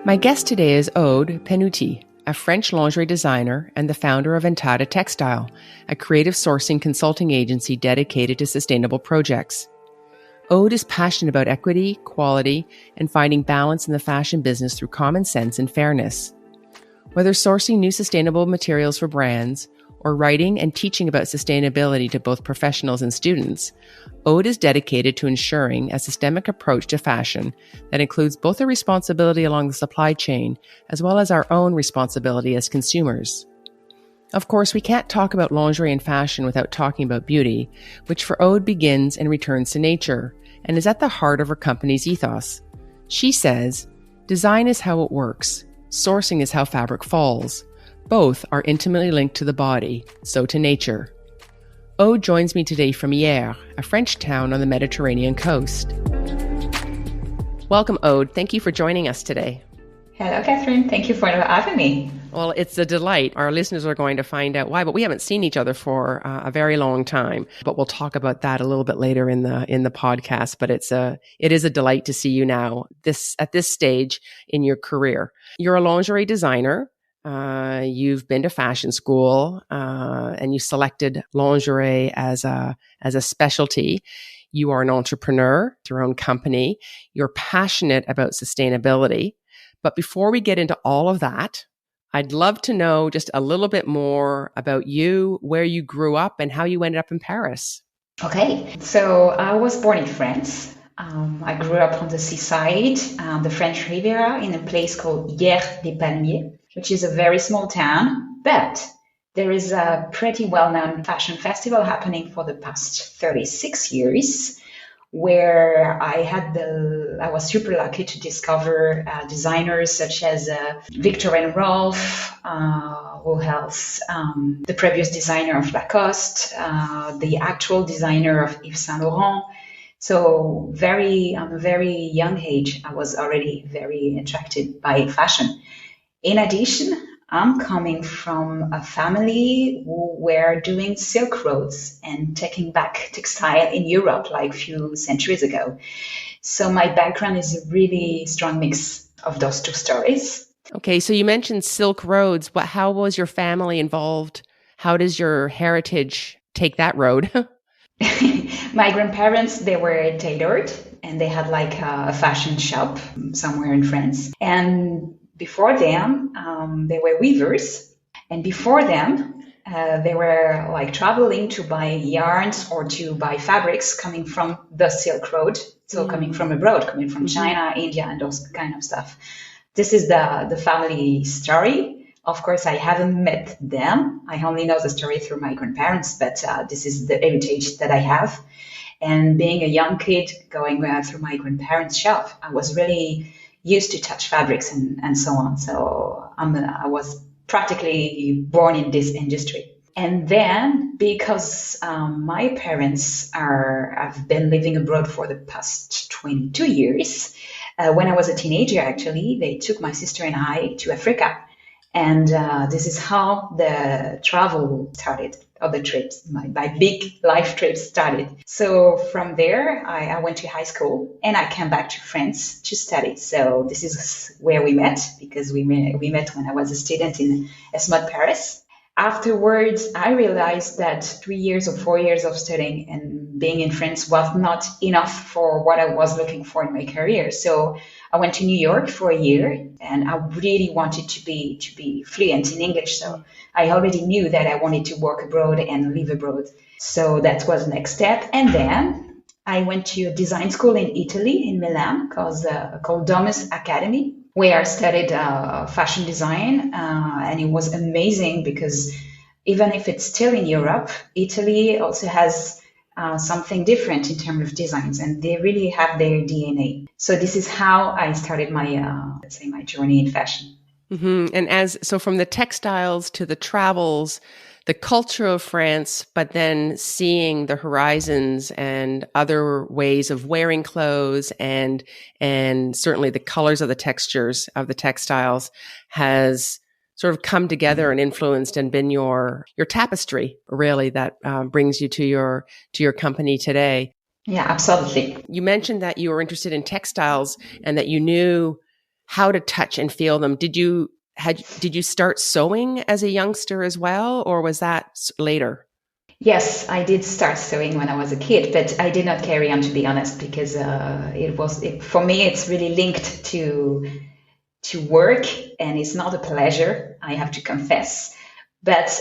My guest today is Aude Penouty, a French lingerie designer and the founder of Entada Textile, a creative sourcing consulting agency dedicated to sustainable projects. Aude is passionate about equity, quality, and finding balance in the fashion business through common sense and fairness. Whether sourcing new sustainable materials for brands or writing and teaching about sustainability to both professionals and students, Aude is dedicated to ensuring a systemic approach to fashion that includes both a responsibility along the supply chain as well as our own responsibility as consumers. Of course, we can't talk about lingerie and fashion without talking about beauty, which for Aude begins and returns to nature and is at the heart of her company's ethos. She says, "Design is how it works. Sourcing is how fabric falls. Both are intimately linked to the body, so to nature." Aude joins me today from Hyères, a French town on the Mediterranean coast. Welcome, Aude. Thank you for joining us today. Hello, Catherine. Thank you for having me. Well, it's a delight. Our listeners are going to find out why, but we haven't seen each other for a very long time. But we'll talk about that a little bit later in the podcast. But it is a delight to see you now at this stage in your career. You're a lingerie designer. You've been to fashion school, and you selected lingerie as a specialty. You are an entrepreneur, your own company. You're passionate about sustainability. But before we get into all of that, I'd love to know just a little bit more about you, where you grew up, and how you ended up in Paris. Okay, so I was born in France. I grew up on the seaside, the French Riviera, in a place called Hyères-les-Palmiers, which is a very small town, but there is a pretty well-known fashion festival happening for the past 36 years, where I was super lucky to discover designers such as Victor and Rolf, who else, the previous designer of Lacoste, the actual designer of Yves Saint Laurent. So on a very young age, I was already very attracted by fashion. In addition, I'm coming from a family who were doing silk roads and taking back textile in Europe like a few centuries ago. So my background is a really strong mix of those two stories. Okay, so you mentioned silk roads. How was your family involved? How does your heritage take that road? My grandparents, they were tailored and they had like a fashion shop somewhere in France. And before them, they were weavers. And before them, they were like traveling to buy yarns or to buy fabrics coming from the Silk Road. So coming from abroad, coming from China, India, and those kind of stuff. This is the family story. Of course, I haven't met them. I only know the story through my grandparents, but this is the heritage that I have. And being a young kid going through my grandparents' shop, I was really used to touch fabrics and so on. So I was practically born in this industry. And then because my parents have been living abroad for the past 22 years, when I was a teenager, actually, they took my sister and I to Africa. And this is how the travel started, or the trips, my big life trips started. So from there, I went to high school and I came back to France to study. So this is where we met, because we met when I was a student in ESMOD Paris. Afterwards, I realized that 3 years or 4 years of studying and being in France was not enough for what I was looking for in my career. So I went to New York for a year, and I really wanted to be fluent in English. So I already knew that I wanted to work abroad and live abroad. So that was the next step. And then I went to a design school in Italy, in Milan, called Domus Academy, where I studied fashion design. And it was amazing because even if it's still in Europe, Italy also has something different in terms of designs, and they really have their DNA. So this is how I started my, my journey in fashion. Mm-hmm. And so from the textiles to the travels, the culture of France, but then seeing the horizons and other ways of wearing clothes and certainly the colors of the textures of the textiles has sort of come together and influenced and been your tapestry, really, that brings you to your company today. Yeah, absolutely. You mentioned that you were interested in textiles and that you knew how to touch and feel them. Did you start sewing as a youngster as well, or was that later? Yes, I did start sewing when I was a kid, but I did not carry on, to be honest, because for me, it's really linked to work, and it's not a pleasure, I have to confess. But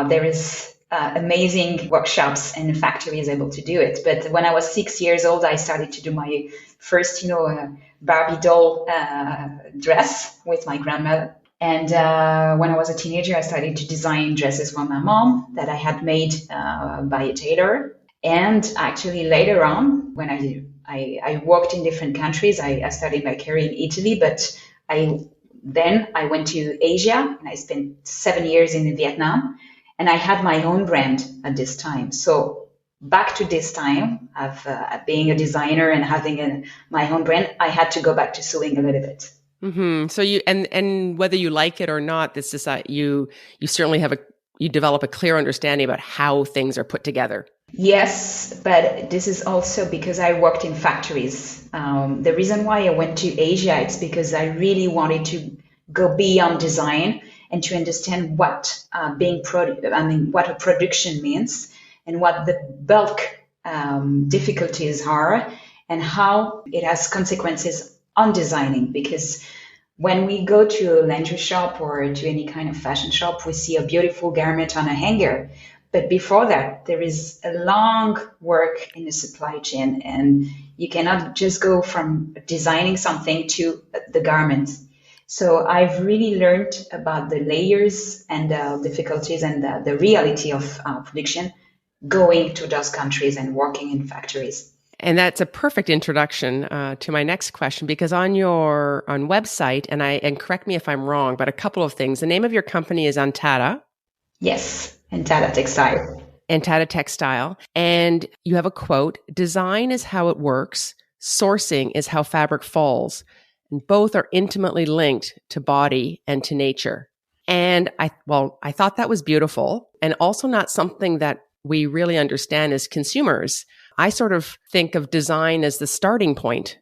there is amazing workshops and factories able to do it. But when I was 6 years old, I started to do my first, Barbie doll dress with my grandmother. And when I was a teenager, I started to design dresses for my mom that I had made by a tailor. And actually later on, when I worked in different countries, I started my career in Italy, but then I went to Asia and I spent 7 years in Vietnam, and I had my own brand at this time. So back to this time of being a designer and having my own brand, I had to go back to sewing a little bit. Mm-hmm. So you and whether you like it or not, this is you certainly you develop a clear understanding about how things are put together. Yes, but this is also because I worked in factories. The reason why I went to Asia, it's because I really wanted to go beyond design and to understand what what a production means and what the bulk difficulties are and how it has consequences on designing. Because when we go to a lingerie shop or to any kind of fashion shop, we see a beautiful garment on a hanger. But before that, there is a long work in the supply chain, and you cannot just go from designing something to the garment. So I've really learned about the layers and the difficulties and the reality of production going to those countries and working in factories. And that's a perfect introduction to my next question, because on your website, and correct me if I'm wrong, but a couple of things. The name of your company is Entada. Yes, Entada Textile. Entada Textile. And you have a quote: "Design is how it works. Sourcing is how fabric falls. And both are intimately linked to body and to nature." And I thought that was beautiful, and also not something that we really understand as consumers. I sort of think of design as the starting point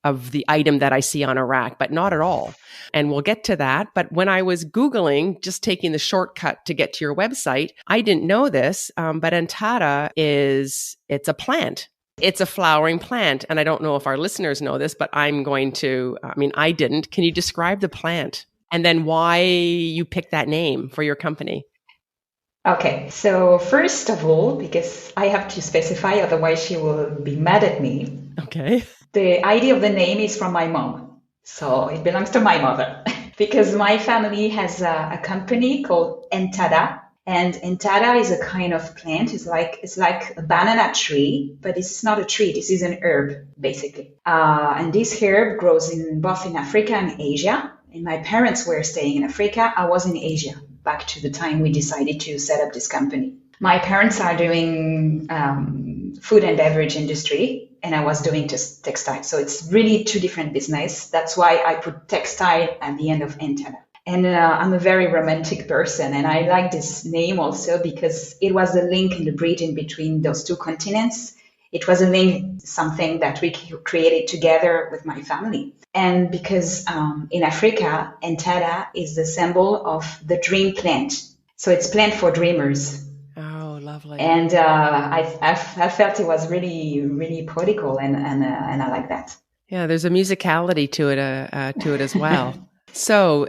of the item that I see on a rack, but not at all. And we'll get to that. But when I was Googling, just taking the shortcut to get to your website, I didn't know this, but Entada it's a plant. It's a flowering plant. And I don't know if our listeners know this, but I didn't. Can you describe the plant and then why you picked that name for your company? Okay, so first of all, because I have to specify, otherwise she will be mad at me. Okay. The idea of the name is from my mom. So it belongs to my mother because my family has a company called Entada. And Entada is a kind of plant. It's like a banana tree, but it's not a tree. This is an herb, basically. And this herb grows both in Africa and Asia. And my parents were staying in Africa. I was in Asia back to the time we decided to set up this company. My parents are doing food and beverage industry, and I was doing just textile. So it's really two different business. That's why I put textile at the end of Entada. And I'm a very romantic person, and I like this name also because it was the link in the bridge in between those two continents. It was a link, something that we created together with my family. And because in Africa, Entada is the symbol of the dream plant. So it's plant for dreamers. Oh, lovely. And I felt it was really, really poetical, and I like that. Yeah, there's a musicality to it as well. So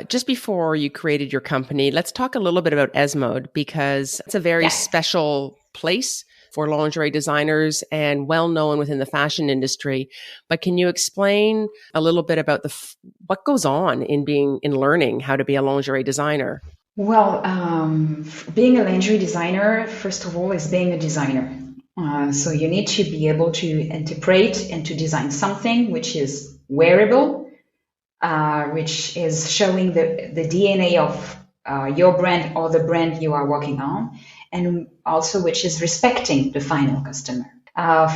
just before you created your company, let's talk a little bit about Esmode, because it's a very special place for lingerie designers and well known within the fashion industry. But can you explain a little bit about what goes on in learning how to be a lingerie designer? Well, being a lingerie designer, first of all, is being a designer. So you need to be able to interpret and to design something which is wearable, which is showing the DNA of your brand or the brand you are working on, and also which is respecting the final customer.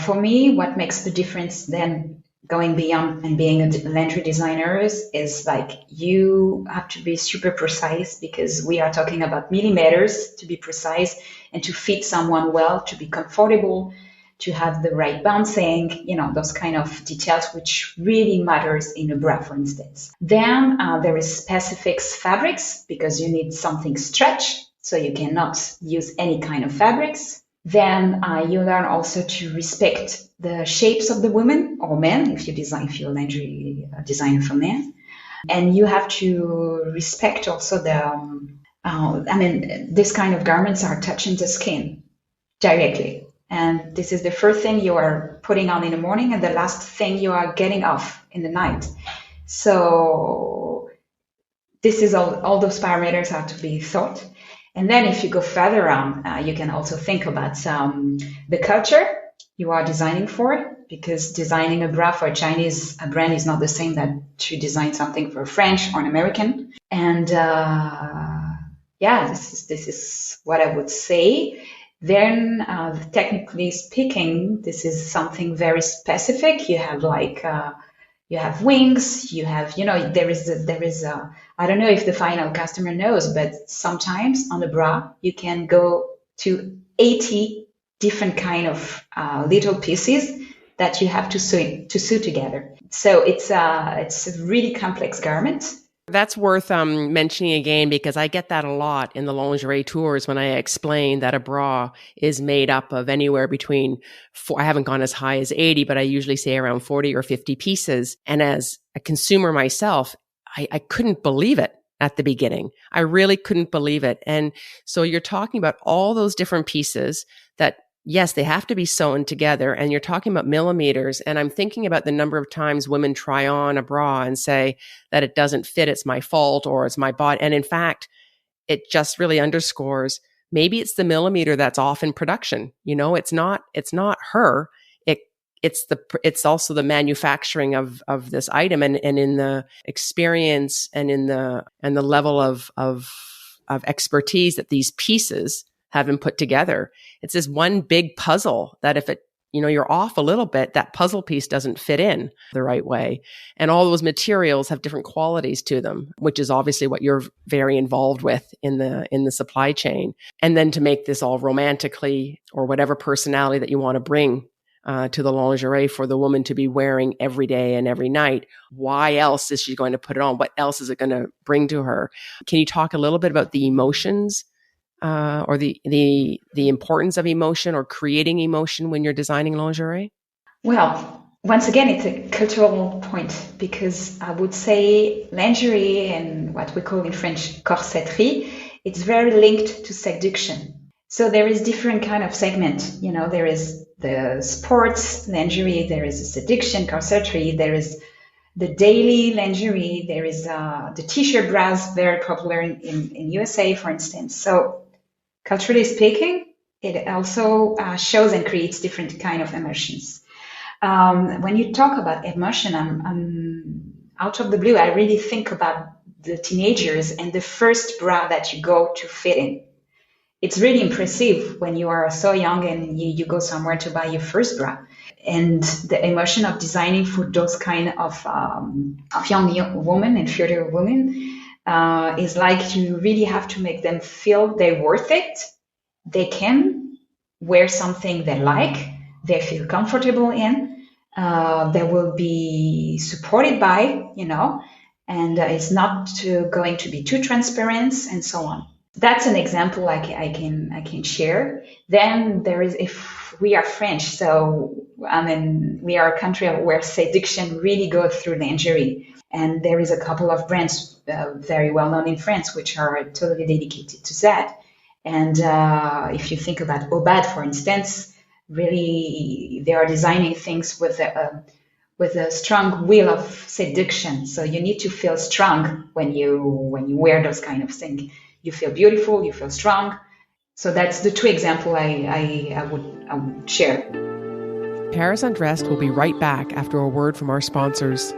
For me, what makes the difference then going beyond and being a lingerie designer is like you have to be super precise, because we are talking about millimeters, to be precise and to fit someone well, to be comfortable, to have the right bouncing, those kind of details which really matters in a bra, for instance. Then there is specific fabrics because you need something stretch, so you cannot use any kind of fabrics. Then you learn also to respect the shapes of the women or men if if you're a lingerie designer for men. And you have to respect also this kind of garments are touching the skin directly. And this is the first thing you are putting on in the morning and the last thing you are getting off in the night. So this is all those parameters have to be thought. And then if you go further on, you can also think about the culture you are designing for, because designing a bra for a Chinese brand is not the same that to design something for a French or an American. And this is what I would say. Then, technically speaking, this is something very specific. You have you have wings. You have, there is I don't know if the final customer knows, but sometimes on a bra you can go to 80 different kind of little pieces that you have to sew together. So it's a really complex garment. That's worth mentioning again, because I get that a lot in the lingerie tours when I explain that a bra is made up of anywhere between, I haven't gone as high as 80, but I usually say around 40 or 50 pieces. And as a consumer myself, I couldn't believe it at the beginning. I really couldn't believe it. And so you're talking about all those different pieces that, yes, they have to be sewn together, and you're talking about millimeters. And I'm thinking about the number of times women try on a bra and say that it doesn't fit, it's my fault, or it's my body. And in fact, it just really underscores maybe it's the millimeter that's off in production. It's not her. It's also the manufacturing of this item, and in the experience and in the level of expertise that these pieces have been put together. It's this one big puzzle that if you're off a little bit, that puzzle piece doesn't fit in the right way. And all those materials have different qualities to them, which is obviously what you're very involved with in the supply chain. And then to make this all romantically, or whatever personality that you want to bring to the lingerie for the woman to be wearing every day and every night. Why else is she going to put it on? What else is it going to bring to her? Can you talk a little bit about the emotions or the importance of emotion or creating emotion when you're designing lingerie? Well, once again, it's a cultural point, because I would say lingerie and what we call in French corsetterie, it's very linked to seduction. So there is different kind of segment. There is the sports lingerie, there is a seduction corsetterie, there is the daily lingerie, there is the t-shirt bras, very popular in USA, for instance. So culturally speaking, it also shows and creates different kind of emotions. When you talk about emotion, I'm out of the blue, I really think about the teenagers and the first bra that you go to fit in. It's really impressive when you are so young and you go somewhere to buy your first bra. And the emotion of designing for those kind of young women and future women is like you really have to make them feel they're worth it. They can wear something they like, they feel comfortable in, they will be supported by, and it's not going to be too transparent and so on. That's an example I can share. Then there is, if we are French, so we are a country where seduction really goes through lingerie, and there is a couple of brands very well known in France which are totally dedicated to that. And if you think about Aude, for instance, really they are designing things with a strong will of seduction. So you need to feel strong when you wear those kind of things. You feel beautiful, you feel strong. So that's the two examples I would share. Paris Undressed will be right back after a word from our sponsors.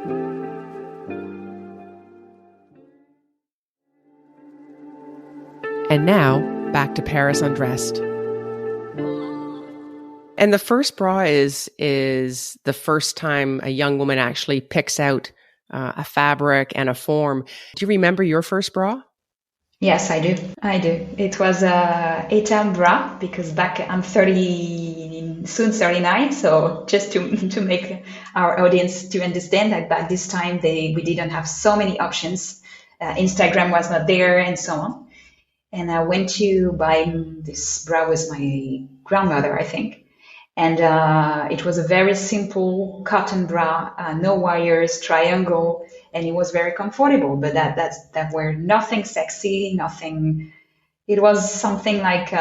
And now, back to Paris Undressed. And the first bra is the first time a young woman actually picks out a fabric and a form. Do you remember your first bra? Yes, I do. It was a 8M bra, because back I'm 39 soon 39. So just to make our audience to understand that back this time, we didn't have so many options. Instagram was not there and so on. And I went to buy this bra with my grandmother, I think. And it was a very simple cotton bra, no wires, triangle, and it was very comfortable. But that were nothing sexy, nothing. It was something like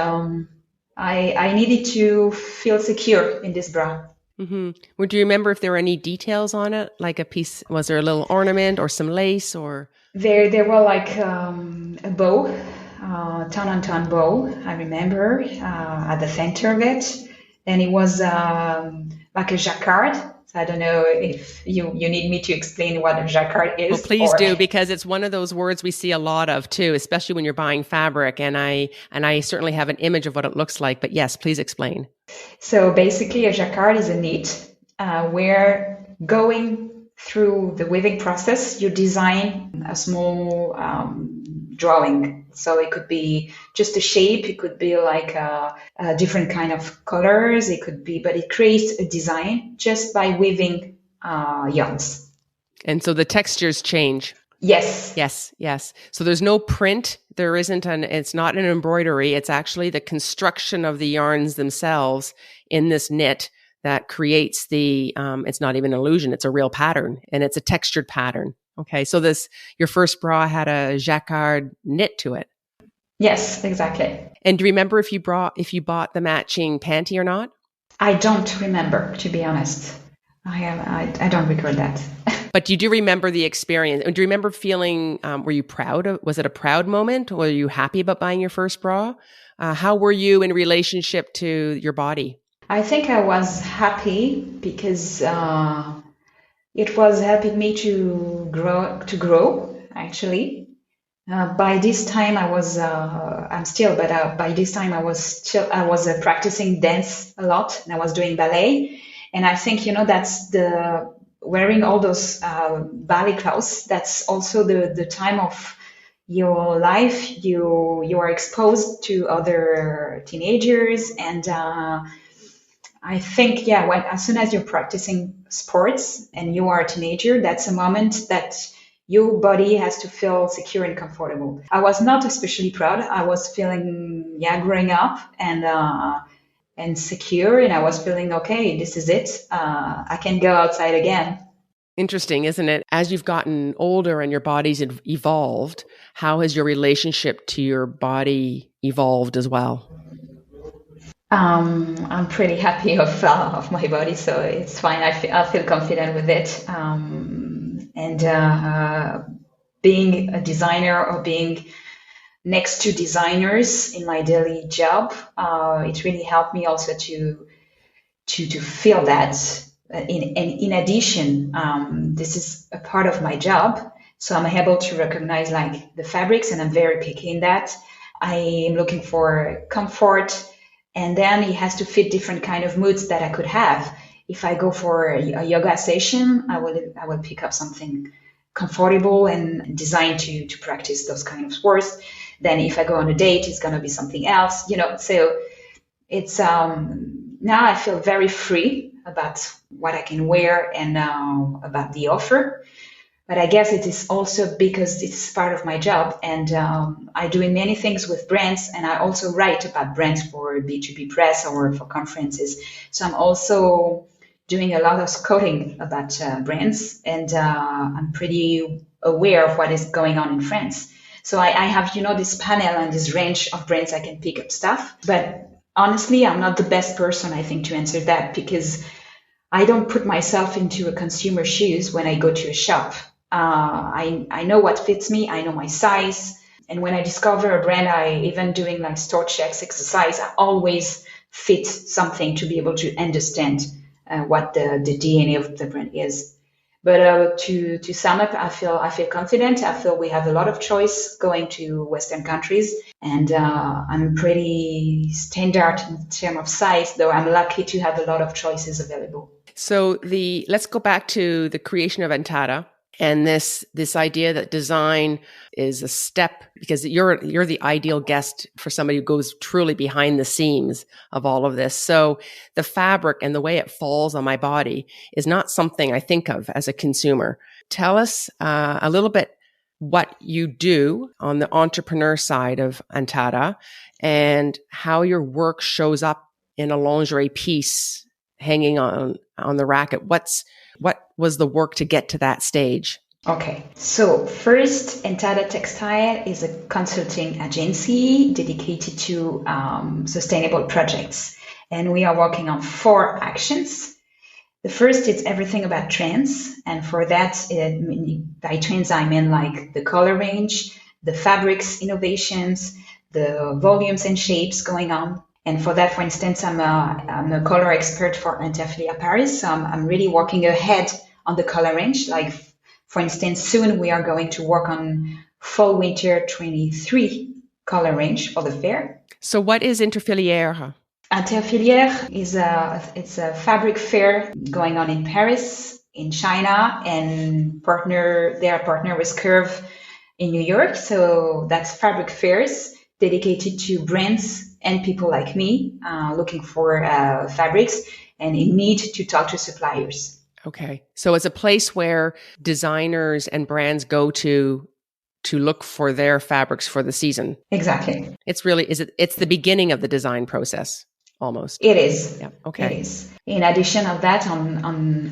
I needed to feel secure in this bra. Mm-hmm. Well, do you remember if there were any details on it? Like a piece, was there a little ornament or some lace or? There were like a bow, ton bow, I remember, at the center of it. And it was like a jacquard. So I don't know if you need me to explain what a jacquard is. Well, please do, because it's one of those words we see a lot of too, especially when you're buying fabric. And I certainly have an image of what it looks like. But yes, please explain. So basically, a jacquard is a knit where going through the weaving process, you design a small drawing. So it could be just a shape. It could be like a different kind of colors. It could be, but it creates a design just by weaving yarns. And so the textures change. Yes. Yes. So there's no print. There isn't it's not an embroidery. It's actually the construction of the yarns themselves in this knit that creates it's not even an illusion. It's a real pattern, and it's a textured pattern. Okay. So your first bra had a jacquard knit to it. Yes, exactly. And do you remember if you bought the matching panty or not? I don't remember, to be honest. I don't recall that. But you do remember the experience. Do you remember feeling, were you proud? Was it a proud moment? Were you happy about buying your first bra? How were you in relationship to your body? I think I was happy because it was helping me to grow actually. By this time I was, by this time I was practicing dance a lot, and I was doing ballet. And I think, that's wearing all those ballet clothes. That's also the time of your life. You are exposed to other teenagers. And I think, as soon as you're practicing sports and you are a teenager, that's a moment that your body has to feel secure and comfortable. I was not especially proud. I was feeling, growing up and secure. And I was feeling, okay, this is it. I can go outside again. Interesting, isn't it? As you've gotten older and your body's evolved, how has your relationship to your body evolved as well? I'm pretty happy of my body, so it's fine. I feel confident with it. Being a designer or being next to designers in my daily job, it really helped me also to feel that. In addition, this is a part of my job, so I'm able to recognize like the fabrics, and I'm very picky in that. I am looking for comfort, and then it has to fit different kind of moods that I could have. If I go for a yoga session, I will pick up something comfortable and designed to practice those kind of sports. Then if I go on a date, it's going to be something else, so it's now I feel very free about what I can wear and about the offer. But I guess it is also because it's part of my job, and I do many things with brands, and I also write about brands for B2B press or for conferences. So I'm also doing a lot of scouting about brands, and I'm pretty aware of what is going on in France. So I have, this panel and this range of brands I can pick up stuff. But honestly, I'm not the best person, I think, to answer that, because I don't put myself into a consumer's shoes when I go to a shop. I know what fits me. I know my size. And when I discover a brand, I even doing like store checks exercise, I always fit something to be able to understand what the DNA of the brand is. But to sum up, I feel confident. I feel we have a lot of choice going to Western countries, and I'm pretty standard in terms of size, though I'm lucky to have a lot of choices available. So let's go back to the creation of Entada. And this idea that design is a step, because you're the ideal guest for somebody who goes truly behind the seams of all of this. So the fabric and the way it falls on my body is not something I think of as a consumer. Tell us a little bit what you do on the entrepreneur side of Entada and how your work shows up in a lingerie piece hanging on the racket. What was the work to get to that stage? Okay, so first, Entada Textile is a consulting agency dedicated to sustainable projects. And we are working on 4 actions. The first is everything about trends. And for that, by trends, I mean like the color range, the fabrics innovations, the volumes and shapes going on. And for that, for instance, I'm a color expert for Interfilia Paris. So I'm really working ahead on the color range. Like, for instance, soon we are going to work on fall winter 23 color range for the fair. So what is Interfilière? Interfilière is it's a fabric fair going on in Paris, in China, and they are partner with Curve in New York. So that's fabric fairs dedicated to brands and people like me looking for fabrics and in need to talk to suppliers. Okay. So it's a place where designers and brands go to look for their fabrics for the season. Exactly. It's the beginning of the design process almost. It is. Yeah. Okay. It is. In addition of that, on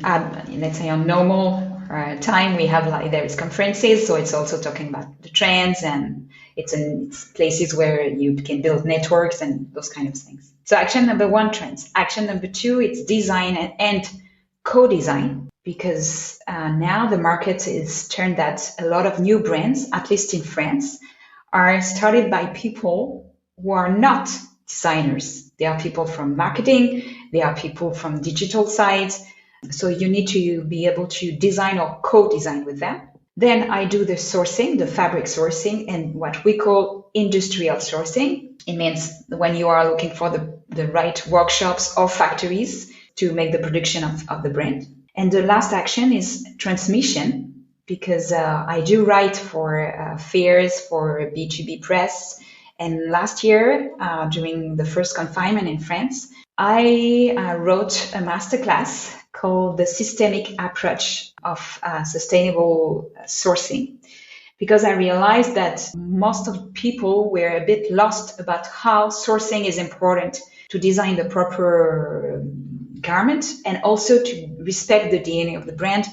let's say on normal time, we have there is conferences, so it's also talking about the trends, and it's places where you can build networks and those kind of things. So action number 1, trends. Action number 2, it's design and co-design, because now the market is turned that a lot of new brands, at least in France, are started by people who are not designers. They are people from marketing, they are people from digital sides. So you need to be able to design or co-design with them. Then I do the sourcing, the fabric sourcing, and what we call industrial sourcing. It means when you are looking for the right workshops or factories to make the production of the brand. And the last action is transmission, because I do write for fairs, for B2B press. And last year, during the first confinement in France, I wrote a masterclass called The Systemic Approach of Sustainable Sourcing, because I realized that most of the people were a bit lost about how sourcing is important to design the proper garment and also to respect the DNA of the brand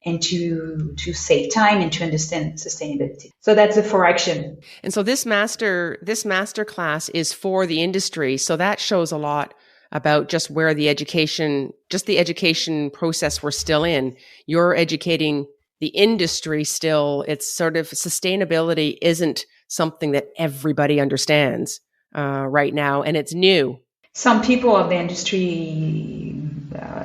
and to save time and to understand sustainability. So that's the 4 action. And so this master class is for the industry. So that shows a lot about just where the education process we're still in. You're educating the industry still. It's sort of sustainability isn't something that everybody understands right now, and it's new. Some people of the industry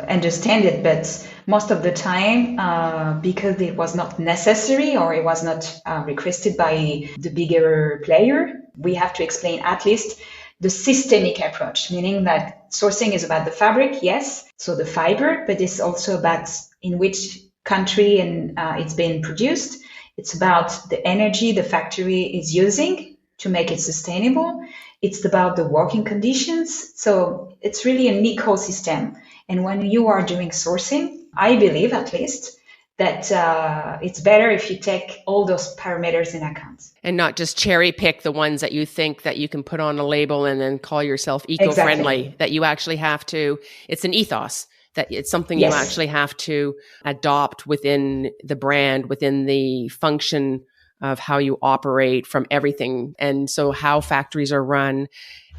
understand it, but most of the time, because it was not necessary or it was not requested by the bigger player, we have to explain at least the systemic approach, meaning that sourcing is about the fabric, yes, so the fiber, but it's also about in which country and it's being produced. It's about the energy the factory is using to make it sustainable. It's about the working conditions. So it's really an ecosystem. And when you are doing sourcing, I believe at least that it's better if you take all those parameters in account. And not just cherry pick the ones that you think that you can put on a label and then call yourself eco-friendly. Exactly. That you actually have to, it's an ethos, that it's something you actually have to adopt within the brand, within the function of how you operate from everything. And so how factories are run,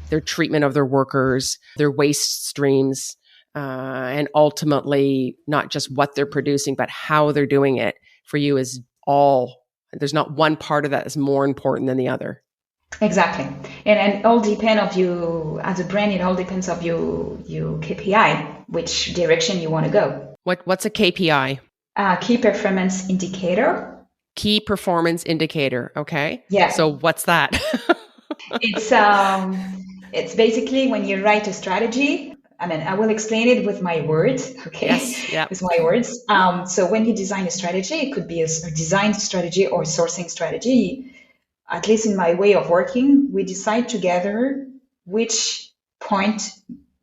their treatment of their workers, their waste streams, and ultimately not just what they're producing, but how they're doing it for you is there's not one part of that is more important than the other. Exactly. And it all depends of you, as a brand, it all depends of your KPI, which direction you want to go. What's a KPI? Key performance indicator. Key performance indicator. Okay. Yeah. So what's that? It's basically when you write a strategy, I will explain it with my words, okay? Yes. Yeah. With my words. So when you design a strategy, it could be a design strategy or sourcing strategy. At least in my way of working, we decide together which point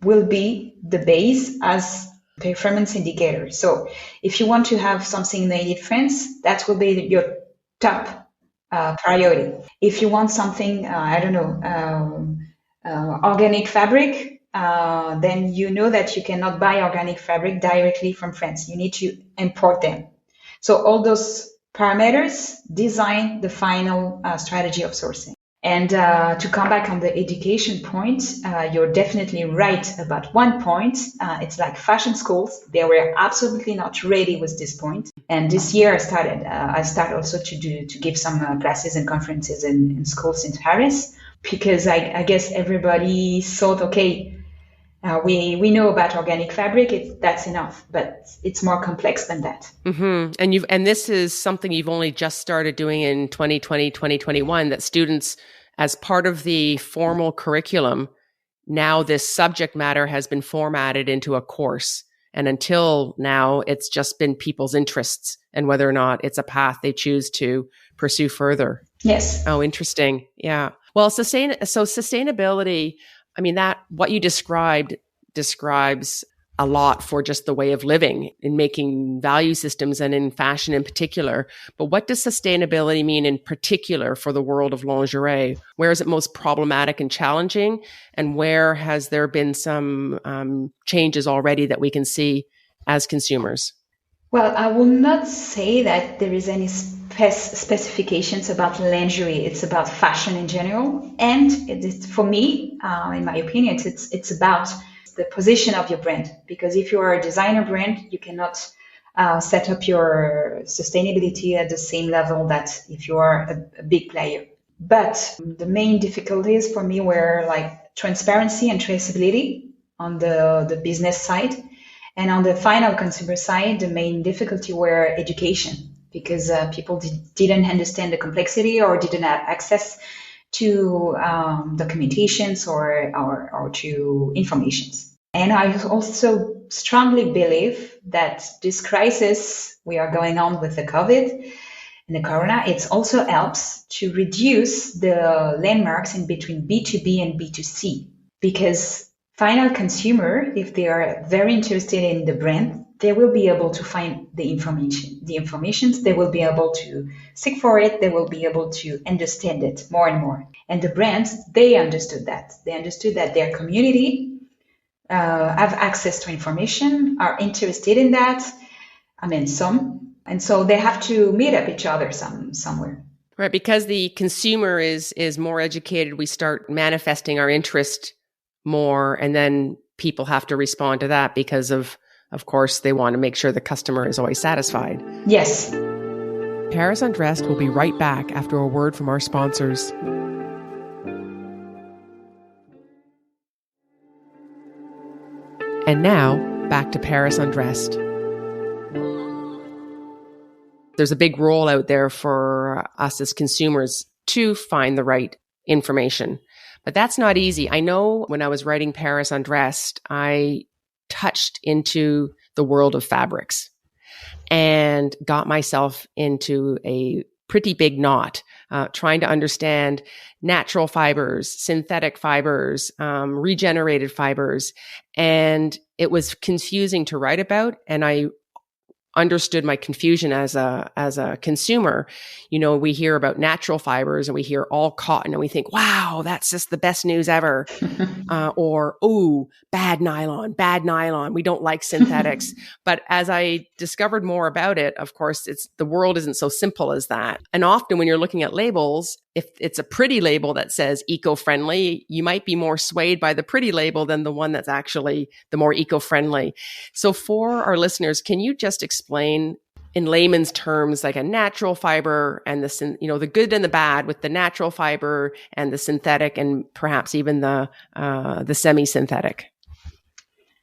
will be the base as performance indicator. So if you want to have something made in France, that will be your top priority. If you want something, organic fabric, then you know that you cannot buy organic fabric directly from France. You need to import them. So all those parameters design the final strategy of sourcing. And to come back on the education point, you're definitely right about one point. It's like fashion schools. They were absolutely not ready with this point. And this year I started also to give some classes and conferences in schools in Paris, because I guess everybody thought, okay, we know about organic fabric, that's enough, but it's more complex than that. Mm-hmm. And this is something you've only just started doing in 2020, 2021, that students, as part of the formal curriculum, now this subject matter has been formatted into a course. And until now, it's just been people's interests and whether or not it's a path they choose to pursue further. Yes. Oh, interesting. Yeah. Well, sustainability, that what you described describes a lot for just the way of living in making value systems and in fashion in particular. But what does sustainability mean in particular for the world of lingerie? Where is it most problematic and challenging? And where has there been some changes already that we can see as consumers? Well, I will not say that there is any specifications about lingerie. It's about fashion in general. And for me, in my opinion, it's about the position of your brand. Because if you are a designer brand, you cannot set up your sustainability at the same level that if you are a big player. But the main difficulties for me were like transparency and traceability on the business side. And on the final consumer side, the main difficulty were education, because people didn't understand the complexity or didn't have access to documentations or to informations. And I also strongly believe that this crisis we are going on with the COVID and the corona, it also helps to reduce the landmarks in between B2B and B2C, because final consumer, if they are very interested in the brand, they will be able to find the information. They will be able to seek for it. They will be able to understand it more and more. And the brands, they understood that. They understood that their community have access to information, are interested in that. Some. And so they have to meet up each other somewhere. Right, because the consumer is more educated, we start manifesting our interest more, and then people have to respond to that because of course, they want to make sure the customer is always satisfied. Yes. Paris Undressed will be right back after a word from our sponsors. And now, back to Paris Undressed. There's a big role out there for us as consumers to find the right information. But that's not easy. I know when I was writing Paris Undressed, I touched into the world of fabrics and got myself into a pretty big knot, trying to understand natural fibers, synthetic fibers, regenerated fibers. And it was confusing to write about. And I understood my confusion as a consumer. We hear about natural fibers and we hear all cotton and we think, wow, that's just the best news ever. Or, oh, bad nylon. We don't like synthetics. But as I discovered more about it, of course, the world isn't so simple as that. And often when you're looking at labels, if it's a pretty label that says eco-friendly, you might be more swayed by the pretty label than the one that's actually the more eco-friendly. So for our listeners, can you just explain in layman's terms, like a natural fiber and the good and the bad with the natural fiber and the synthetic and perhaps even the semi-synthetic?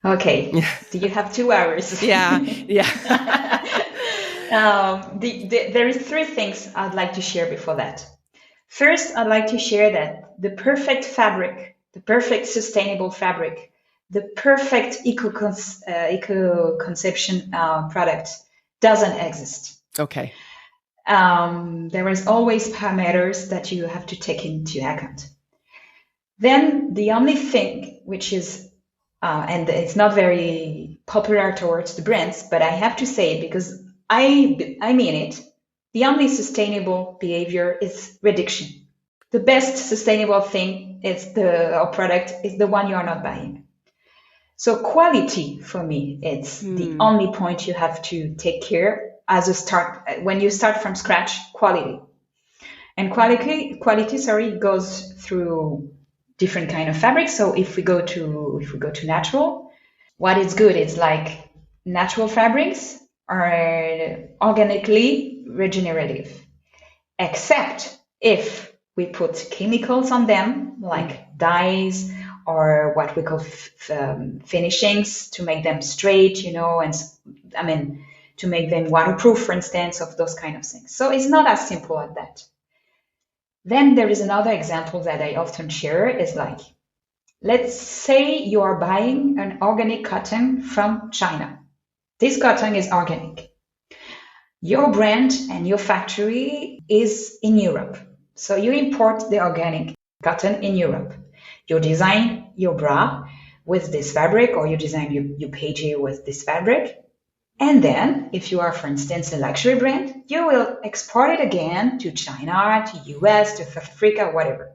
Okay. Do you have 2 hours? Yeah. There is 3 things I'd like to share before that. First, I'd like to share that the perfect fabric, the perfect sustainable fabric The perfect eco-conception product doesn't exist. Okay. There is always parameters that you have to take into account. Then the only thing which is, and it's not very popular towards the brands, but I have to say it because I mean it, the only sustainable behavior is reduction. The best sustainable thing is or product is the one you are not buying. So quality for me, it's the only point you have to take care as a start. When you start from scratch, quality. And quality, goes through different kind of fabrics. So if we go to natural, what is good? It's like natural fabrics are organically regenerative, except if we put chemicals on them, like dyes or what we call finishings to make them straight, and I mean to make them waterproof, for instance, of those kind of things. So it's not as simple as that. Then there is another example that I often share is like, let's say you are buying an organic cotton from China. This cotton is organic. Your brand and your factory is in Europe. So you import the organic cotton in Europe. You design your bra with this fabric, or you design your PJ with this fabric. And then, if you are, for instance, a luxury brand, you will export it again to China, to US, to Africa, whatever.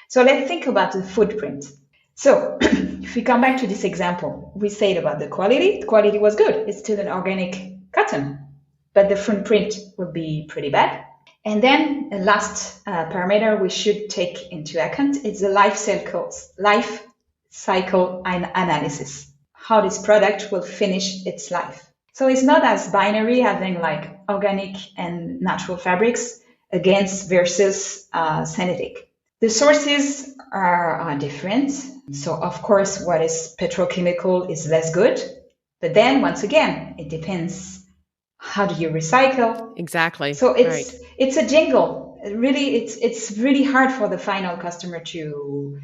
So let's think about the footprint. So if we come back to this example, we said about the quality. The quality was good. It's still an organic cotton, but the footprint will be pretty bad. And then the last parameter we should take into account is the life cycle analysis, how this product will finish its life. So it's not as binary having like organic and natural fabrics versus synthetic. The sources are different. So of course, what is petrochemical is less good. But then once again, it depends. How do you recycle? Exactly. So it's a jingle. Really, it's really hard for the final customer to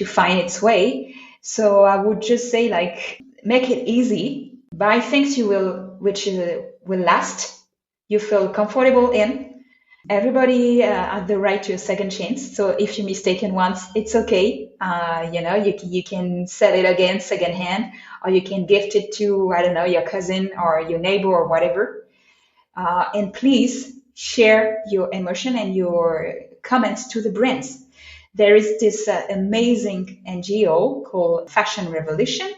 find its way. So I would just say, like, make it easy. Buy things which will last. You feel comfortable in. Everybody has the right to a second chance. So if you're mistaken once, it's okay. You can sell it again secondhand, or you can gift it to, I don't know, your cousin or your neighbor or whatever. And please share your emotion and your comments to the brands. There is this amazing NGO called Fashion Revolution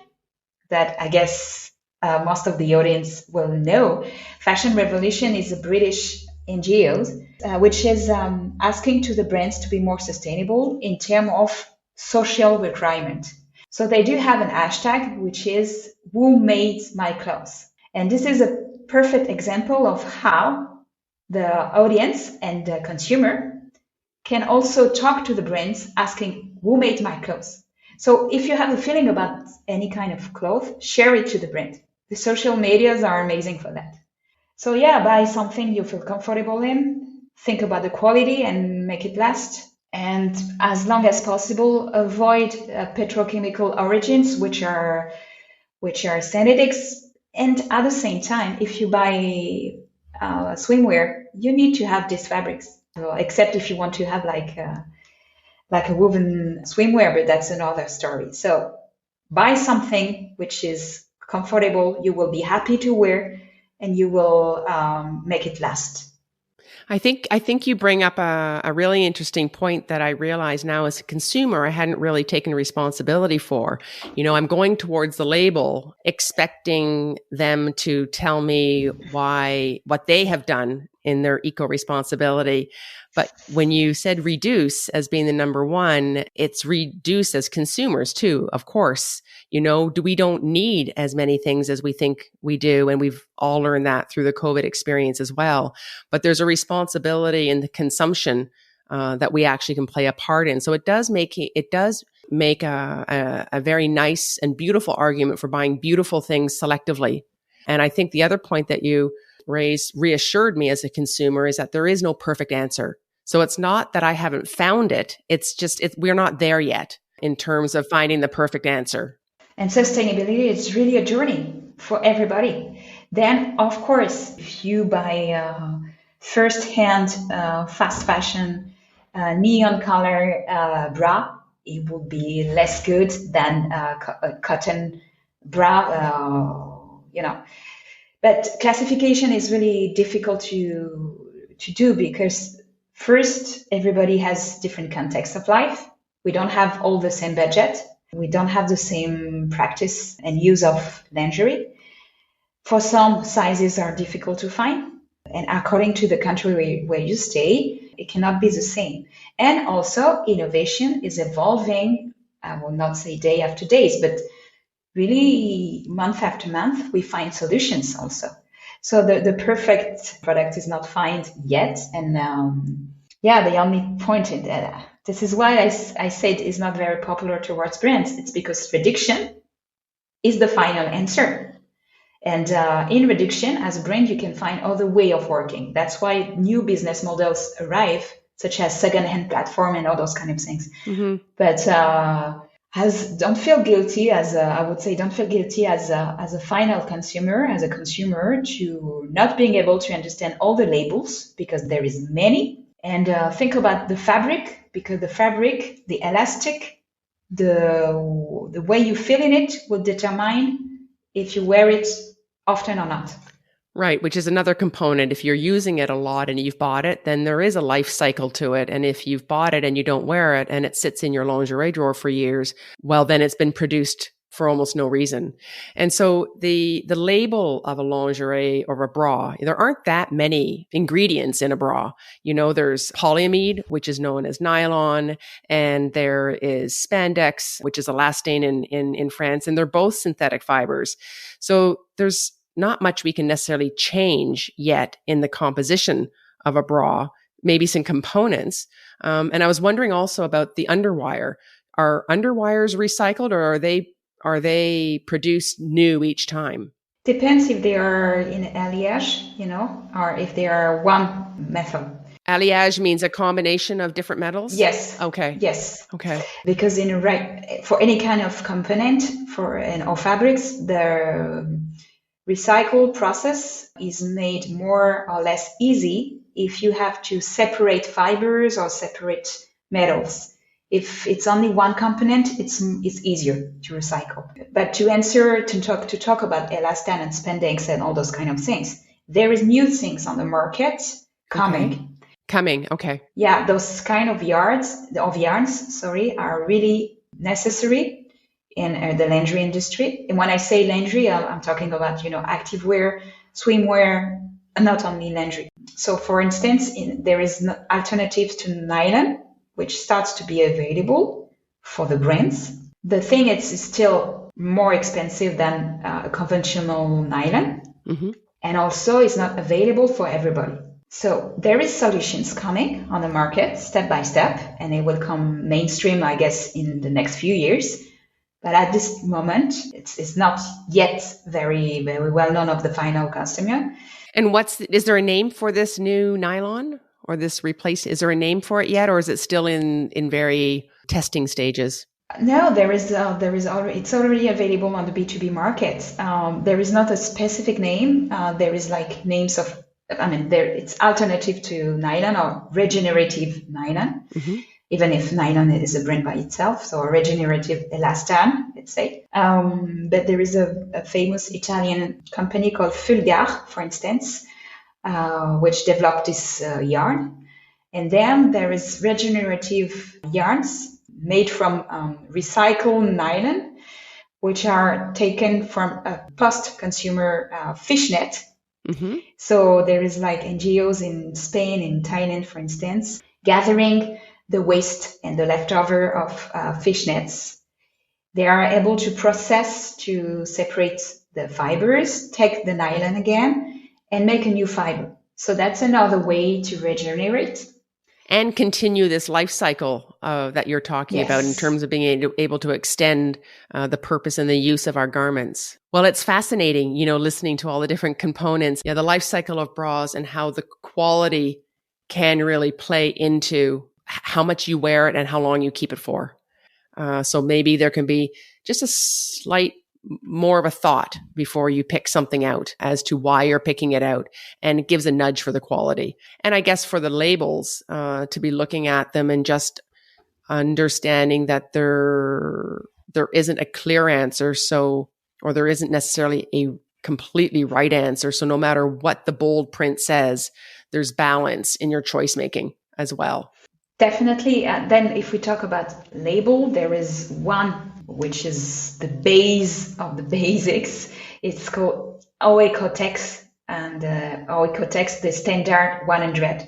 that I guess most of the audience will know. Fashion Revolution is a British NGO which is asking to the brands to be more sustainable in terms of social requirement. So they do have an hashtag which is "Who Made My Clothes?" And this is a perfect example of how the audience and the consumer can also talk to the brands asking, who made my clothes? So if you have a feeling about any kind of cloth, share it to the brand. The social medias are amazing for that. So yeah, buy something you feel comfortable in, think about the quality and make it last. And as long as possible, avoid petrochemical origins, which are synthetics. And at the same time, if you buy swimwear, you need to have these fabrics, except if you want to have like a woven swimwear, but that's another story. So buy something which is comfortable, you will be happy to wear, and you will make it last. I think you bring up a really interesting point that I realize now as a consumer, I hadn't really taken responsibility for. I'm going towards the label, expecting them to tell me what they have done in their eco-responsibility. But when you said reduce as being the number one, it's reduce as consumers too, of course. We don't need as many things as we think we do. And we've all learned that through the COVID experience as well. But there's a responsibility in the consumption that we actually can play a part in. So it does make a very nice and beautiful argument for buying beautiful things selectively. And I think the other point that you raised reassured me as a consumer is that there is no perfect answer. So it's not that I haven't found it. It's just we're not there yet in terms of finding the perfect answer. And sustainability is really a journey for everybody. Then, of course, if you buy first-hand fast fashion neon color bra, it will be less good than a cotton bra, But classification is really difficult to do because first, everybody has different contexts of life. We don't have all the same budget. We don't have the same practice and use of lingerie. For some, sizes are difficult to find. And according to the country where you stay, it cannot be the same. And also, innovation is evolving, I will not say day after days, but really month after month, we find solutions also. So the perfect product is not found yet. And the only point in that, this is why I said it's not very popular towards brands. It's because reduction is the final answer. And in reduction, as a brand, you can find other way of working. That's why new business models arrive, such as second-hand platform and all those kind of things. Mm-hmm. But don't feel guilty as a final consumer, as a consumer, to not being able to understand all the labels because there is many. And think about the fabric, because the fabric, the elastic, the way you feel in it will determine if you wear it often or not. Right, which is another component. If you're using it a lot and you've bought it, then there is a life cycle to it. And if you've bought it and you don't wear it and it sits in your lingerie drawer for years, well, then it's been produced for almost no reason. And so the label of a lingerie or a bra, there aren't that many ingredients in a bra. There's polyamide, which is known as nylon, and there is spandex, which is elastane in France, and they're both synthetic fibers. So there's not much we can necessarily change yet in the composition of a bra, maybe some components. And I was wondering also about the underwire. Are underwires recycled, or are they produced new each time? Depends if they are in alliage, or if they are one metal. Alliage means a combination of different metals? Yes. Okay. Yes. Okay. Because for any kind of component or fabrics, the recycle process is made more or less easy if you have to separate fibers or separate metals. If it's only one component, it's easier to recycle. But to talk about elastane and spandex and all those kind of things, there is new things on the market coming. Okay. Yeah, those kind of yarns, are really necessary in the lingerie industry. And when I say lingerie, I'm talking about, activewear, swimwear, and not only lingerie. So for instance, there is alternatives to nylon, which starts to be available for the brands. The thing is still more expensive than a conventional nylon. Mm-hmm. And also is not available for everybody. So there is solutions coming on the market step by step, and it will come mainstream, I guess, in the next few years. But at this moment, it's not yet very, very well known of the final customer. And is there a name for this new nylon or this is there a name for it yet, or is it still in very testing stages? No, there is already, it's already available on the B2B market. There is not a specific name. There is names of, it's alternative to nylon or regenerative nylon. Mm-hmm. Even if nylon is a brand by itself, so a regenerative elastane, let's say. But there is a famous Italian company called Fulgar, for instance, which developed this yarn. And then there is regenerative yarns made from recycled nylon, which are taken from a post-consumer fishnet. Mm-hmm. So there is NGOs in Spain, in Thailand, for instance, gathering the waste and the leftover of fishnets. They are able to process to separate the fibers, take the nylon again, and make a new fiber. So that's another way to regenerate. And continue this life cycle that you're talking about in terms of being able to extend the purpose and the use of our garments. Well, it's fascinating, listening to all the different components, the life cycle of bras and how the quality can really play into how much you wear it and how long you keep it for. So maybe there can be just a slight more of a thought before you pick something out as to why you're picking it out. And it gives a nudge for the quality. And I guess for the labels, to be looking at them and just understanding that there isn't a clear answer. Or there isn't necessarily a completely right answer. So no matter what the bold print says, there's balance in your choice making as well. Definitely. Then if we talk about label, there is one which is the base of the basics. It's called Aude and Aude the standard 100.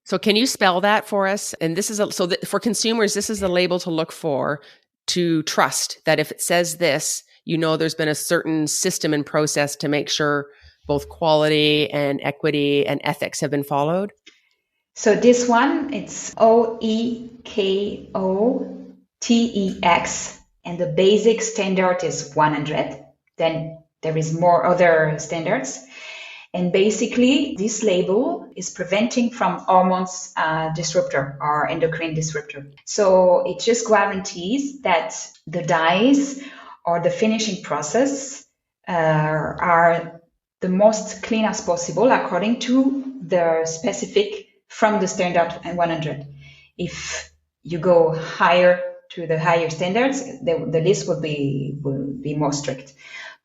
So can you spell that for us? And this is for consumers, this is the label to look for, to trust that if it says this, there's been a certain system and process to make sure both quality and equity and ethics have been followed. So this one, it's OEKOTEX, and the basic standard is 100. Then there is more other standards. And basically, this label is preventing from hormones disruptor or endocrine disruptor. So it just guarantees that the dyes or the finishing process are the most clean as possible according to the specific from the standard 100. If you go higher to the higher standards, the list will be more strict.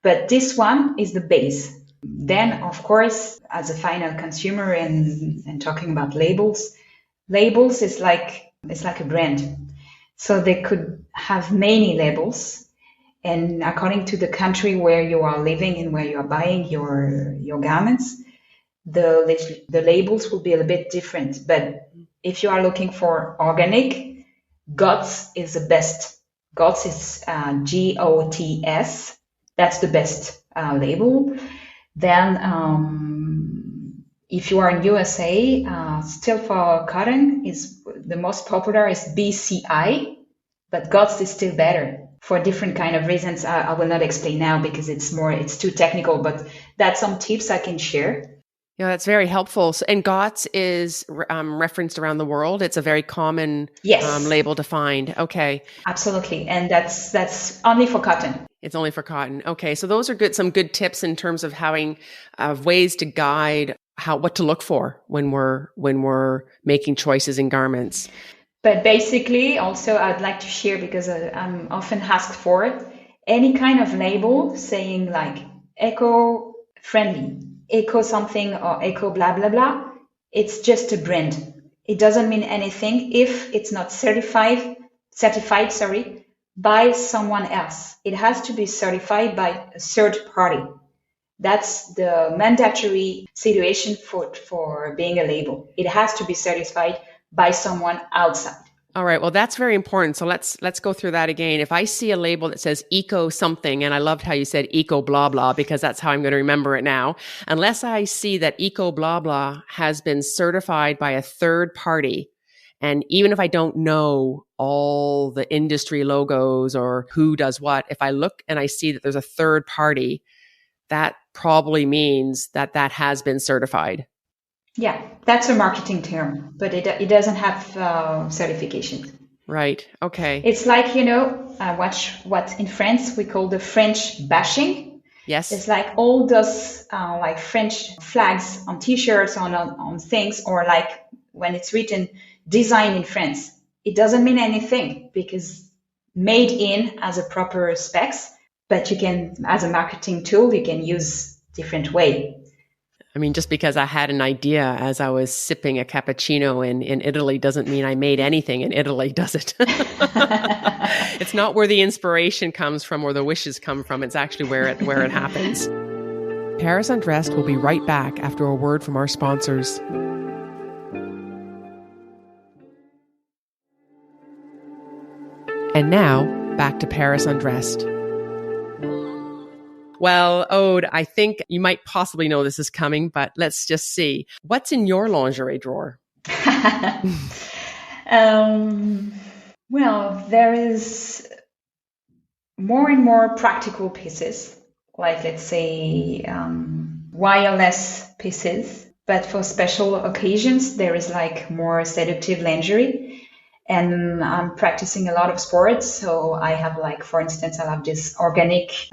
But this one is the base. Then, of course, as a final consumer and talking about labels is like a brand. So they could have many labels. And according to the country where you are living and where you are buying your garments, the labels will be a bit different. But if you are looking for organic, GOTS is the best. GOTS is GOTS. That's the best label. Then if you are in USA, still for cotton, is the most popular is BCI, but GOTS is still better for different kind of reasons. I will not explain now because it's too technical, but that's some tips I can share. Yeah, that's very helpful. And GOTS is referenced around the world. It's a very common label to find. Okay. Absolutely. And that's only for cotton. It's only for cotton. Okay. So those are some good tips in terms of having ways to guide what to look for when we're making choices in garments. But basically, also I'd like to share, because I'm often asked for it, any kind of label saying like eco-friendly, eco something or eco blah, blah, blah. It's just a brand. It doesn't mean anything if it's not certified, by someone else. It has to be certified by a third party. That's the mandatory situation for being a label. It has to be certified by someone outside. All right. Well, that's very important. So let's go through that again. If I see a label that says eco something, and I loved how you said eco blah blah, because that's how I'm going to remember it now. Unless I see that eco blah blah has been certified by a third party, and even if I don't know all the industry logos or who does what, if I look and I see that there's a third party, that probably means that has been certified. Yeah, that's a marketing term, but it doesn't have certification. Right. Okay. It's like, what in France we call the French bashing. Yes. It's like all those like French flags on T-shirts, on things, or like when it's written design in France. It doesn't mean anything because made in as a proper specs, but you can, as a marketing tool, you can use different way. I mean, just because I had an idea as I was sipping a cappuccino in Italy doesn't mean I made anything in Italy, does it? It's not where the inspiration comes from or the wishes come from. It's actually where it happens. Paris Undressed will be right back after a word from our sponsors. And now, back to Paris Undressed. Well, Aude, I think you might possibly know this is coming, but let's just see. What's in your lingerie drawer? Well, there is more and more practical pieces, like let's say wireless pieces. But for special occasions, there is like more seductive lingerie. And I'm practicing a lot of sports. So I have like, for instance, I have this organic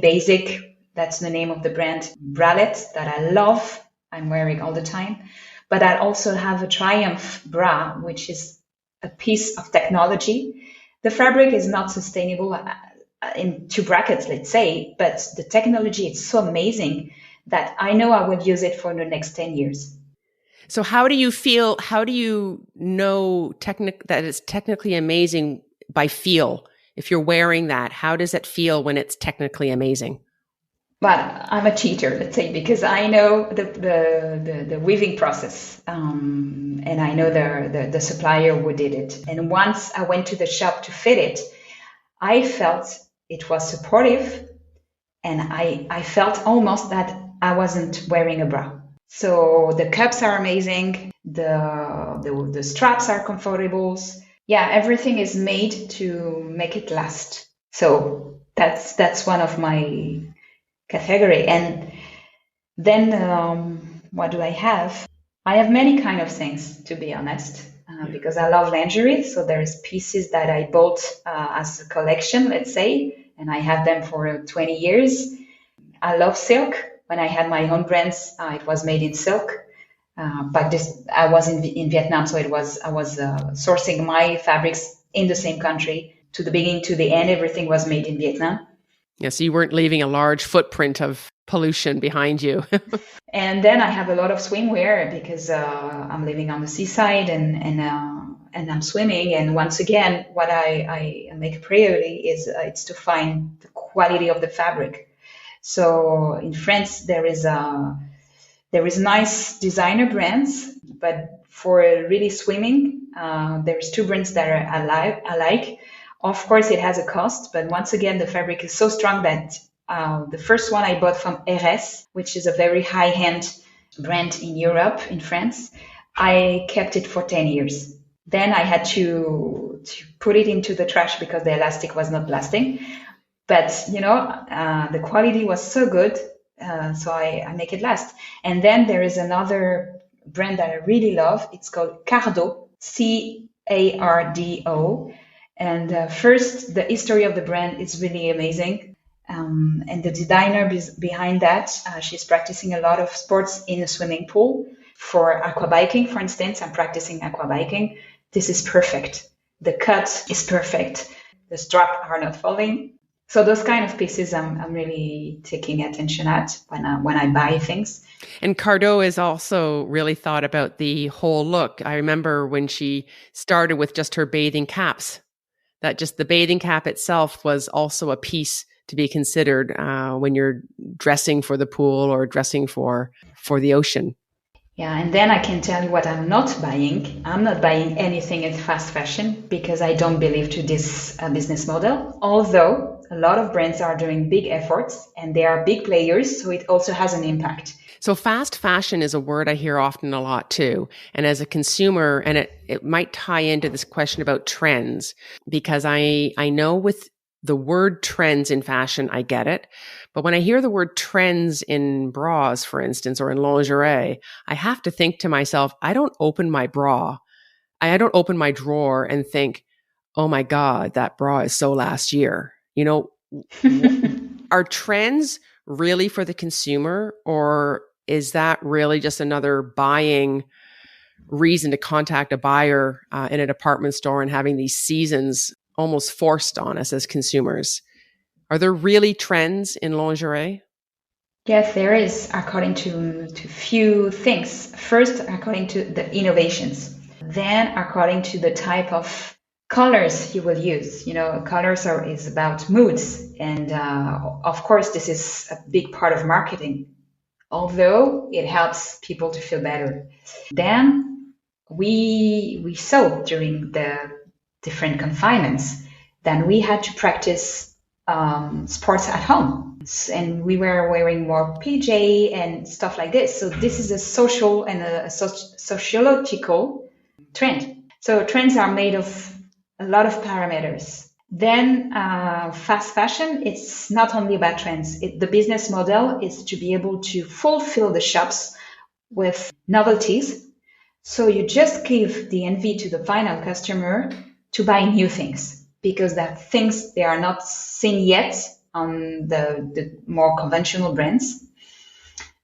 basic. That's the name of the brand, bralette, that I love. I'm wearing all the time. But I also have a Triumph bra, which is a piece of technology. The fabric is not sustainable in two brackets, let's say, but the technology is so amazing that I know I will use it for the next 10 years. So how do you feel? How do you know that it's technically amazing by feel? If you're wearing that, how does it feel when it's technically amazing? But I'm a cheater, let's say, because I know the weaving process, and I know the supplier who did it. And once I went to the shop to fit it, I felt it was supportive, and I felt almost that I wasn't wearing a bra. So the cups are amazing. The straps are comfortable. Yeah, everything is made to make it last. So that's one of my category. And then what do I have? I have many kind of things, to be honest, because I love lingerie. So there's pieces that I bought as a collection, let's say, and I have them for 20 years. I love silk. When I had my own brands, it was made in silk. But I was in Vietnam, so I was sourcing my fabrics in the same country. To the beginning, to the end, everything was made in Vietnam. Yeah, so you weren't leaving a large footprint of pollution behind you. And then I have a lot of swimwear because I'm living on the seaside and I'm swimming. And once again, what I make a priority is it's to find the quality of the fabric. So in France, there is nice designer brands, but for really swimming, there's two brands that I like. Of course, it has a cost, but once again, the fabric is so strong that the first one I bought from RS, which is a very high-end brand in Europe, in France, I kept it for 10 years. Then I had to put it into the trash because the elastic was not lasting. But, the quality was so good, so I make it last. And then there is another brand that I really love. It's called Cardo, Cardo. And first, the history of the brand is really amazing. And the designer behind that, she's practicing a lot of sports in a swimming pool. For aquabiking, for instance, I'm practicing aquabiking. This is perfect. The cut is perfect. The straps are not falling. So those kind of pieces I'm really taking attention at when I buy things. And Cardo is also really thought about the whole look. I remember when she started with just her bathing caps, that just the bathing cap itself was also a piece to be considered when you're dressing for the pool or dressing for the ocean. Yeah, and then I can tell you what I'm not buying. I'm not buying anything in fast fashion because I don't believe to this business model. Although a lot of brands are doing big efforts and they are big players, so it also has an impact. So fast fashion is a word I hear often a lot too. And as a consumer, and it might tie into this question about trends, because I know with the word trends in fashion, I get it. But when I hear the word trends in bras, for instance, or in lingerie, I have to think to myself, I don't open my bra. I don't open my drawer and think, oh my God, that bra is so last year. Are trends really for the consumer, or is that really just another buying reason to contact a buyer in a department store and having these seasons almost forced on us as consumers? Are there really trends in lingerie? Yes, there is, according to few things. First, according to the innovations. Then, according to the type of colors you will use. Colors is about moods. And of course, this is a big part of marketing, although it helps people to feel better. Then we saw during the different confinements that we had to practice sports at home, and we were wearing more PJ and stuff like this. So this is a social and a sociological trend. So trends are made of a lot of parameters. Then fast fashion, it's not only about trends. The business model is to be able to fulfill the shops with novelties. So you just give the envy to the final customer to buy new things because that things they are not seen yet on the more conventional brands.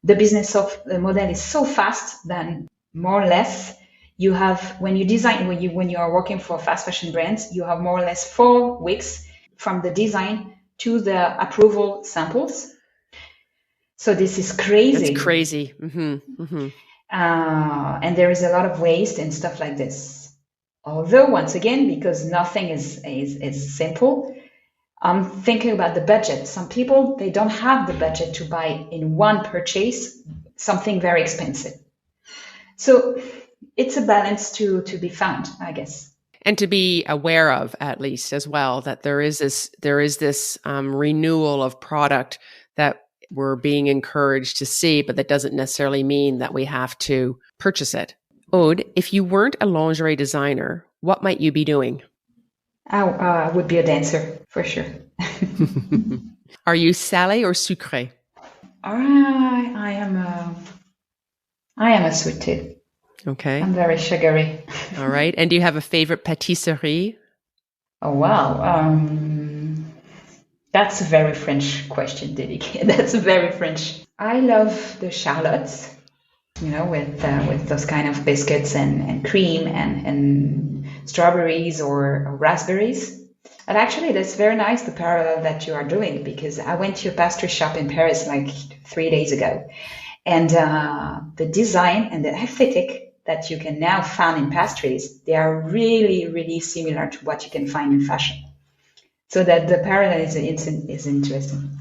The business of the model is so fast that more or less you have when you are working for fast fashion brands, you have more or less 4 weeks from the design to the approval samples. So this is crazy. That's crazy. Mm-hmm. Mm-hmm. And there is a lot of waste and stuff like this. Although, once again, because nothing is simple, I'm thinking about the budget. Some people, they don't have the budget to buy in one purchase something very expensive. So it's a balance to be found, I guess. And to be aware of, at least as well, that there is this renewal of product that we're being encouraged to see, but that doesn't necessarily mean that we have to purchase it. Aude, if you weren't a lingerie designer, what might you be doing? I would be a dancer, for sure. Are you salé or sucré? I am a sweet tooth. Okay. I'm very sugary. All right. And do you have a favorite pâtisserie? Oh, wow. That's a very French question, Dédicate. That's very French. I love the charlottes, with those kind of biscuits and cream and strawberries or raspberries. And actually, that's very nice, the parallel that you are doing, because I went to a pastry shop in Paris like 3 days ago. And the design and the aesthetic that you can now find in pastries, they are really, really similar to what you can find in fashion. So that the parallel is interesting.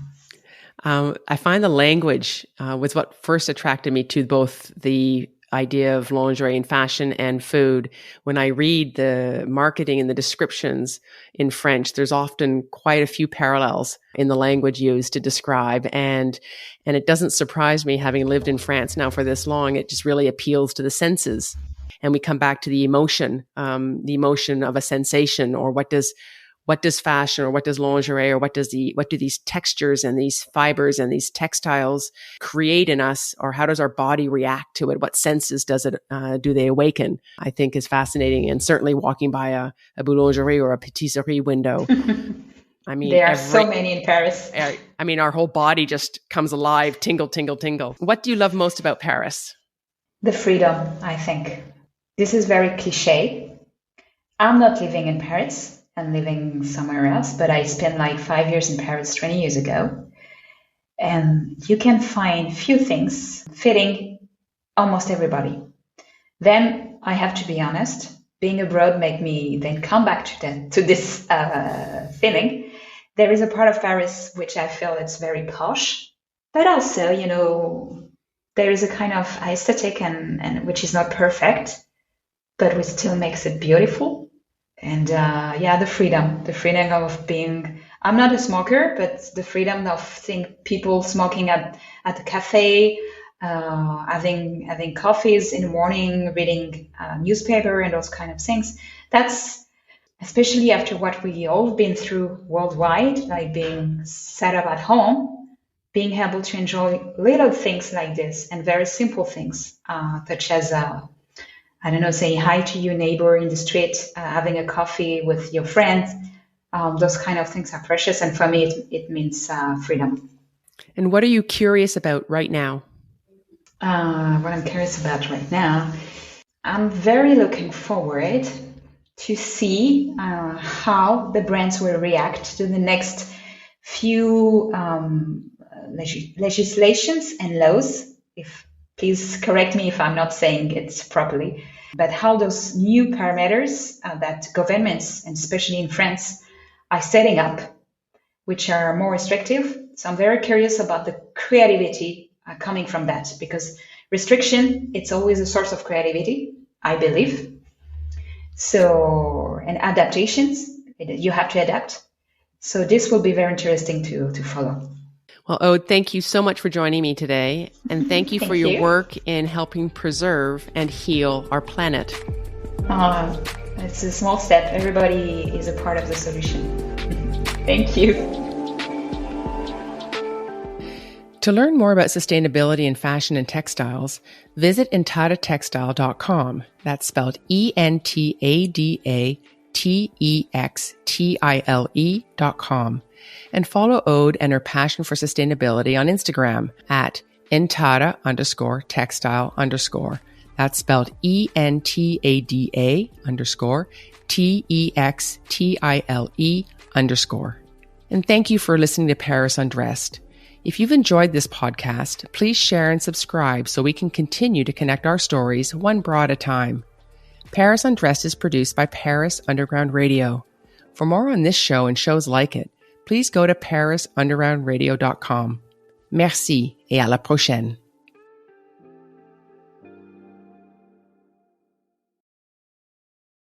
I find the language was what first attracted me to both the idea of lingerie and fashion and food. When I read the marketing and the descriptions in French, there's often quite a few parallels in the language used to describe. And it doesn't surprise me, having lived in France now for this long, it just really appeals to the senses. And we come back to the emotion of a sensation, or what does fashion, or what does lingerie, or what do these textures and these fibers and these textiles create in us, or how does our body react to it? What senses do they awaken? I think is fascinating. And certainly walking by a boulangerie or a patisserie window. I mean, there are so many in Paris. I mean, our whole body just comes alive, tingle, tingle, tingle. What do you love most about Paris? The freedom, I think. This is very cliche. I'm not living in Paris. I'm living somewhere else, but I spent like 5 years in Paris 20 years ago. And you can find few things fitting almost everybody. Then I have to be honest, being abroad made me then come back to this feeling. There is a part of Paris which I feel it's very posh, but also, there is a kind of aesthetic and which is not perfect, but which still makes it beautiful. And the freedom of being, I'm not a smoker, but the freedom of seeing people smoking at the cafe, having coffees in the morning, reading newspaper and those kind of things. That's especially after what we all been through worldwide, like being set up at home, being able to enjoy little things like this and very simple things, such as saying hi to your neighbor in the street, having a coffee with your friends. Those kind of things are precious. And for me, it means freedom. And what are you curious about right now? What I'm curious about right now, I'm very looking forward to see how the brands will react to the next few legislations and laws. Please correct me if I'm not saying it properly, but how those new parameters that governments, and especially in France, are setting up, which are more restrictive. So I'm very curious about the creativity coming from that, because restriction, it's always a source of creativity, I believe. So, and adaptations, you have to adapt. So this will be very interesting to follow. Well, Aude, thank you so much for joining me today. And thank you for your work in helping preserve and heal our planet. It's a small step. Everybody is a part of the solution. Thank you. To learn more about sustainability in fashion and textiles, visit EntadaTextile.com. That's spelled EntadaTextile.com. And follow Aude and her passion for sustainability on Instagram at Entada_textile_. That's spelled ENTADA_TEXTILE_. And thank you for listening to Paris Undressed. If you've enjoyed this podcast, please share and subscribe so we can continue to connect our stories one bra at a time. Paris Undressed is produced by Paris Underground Radio. For more on this show and shows like it, please go to parisundergroundradio.com. Merci et à la prochaine.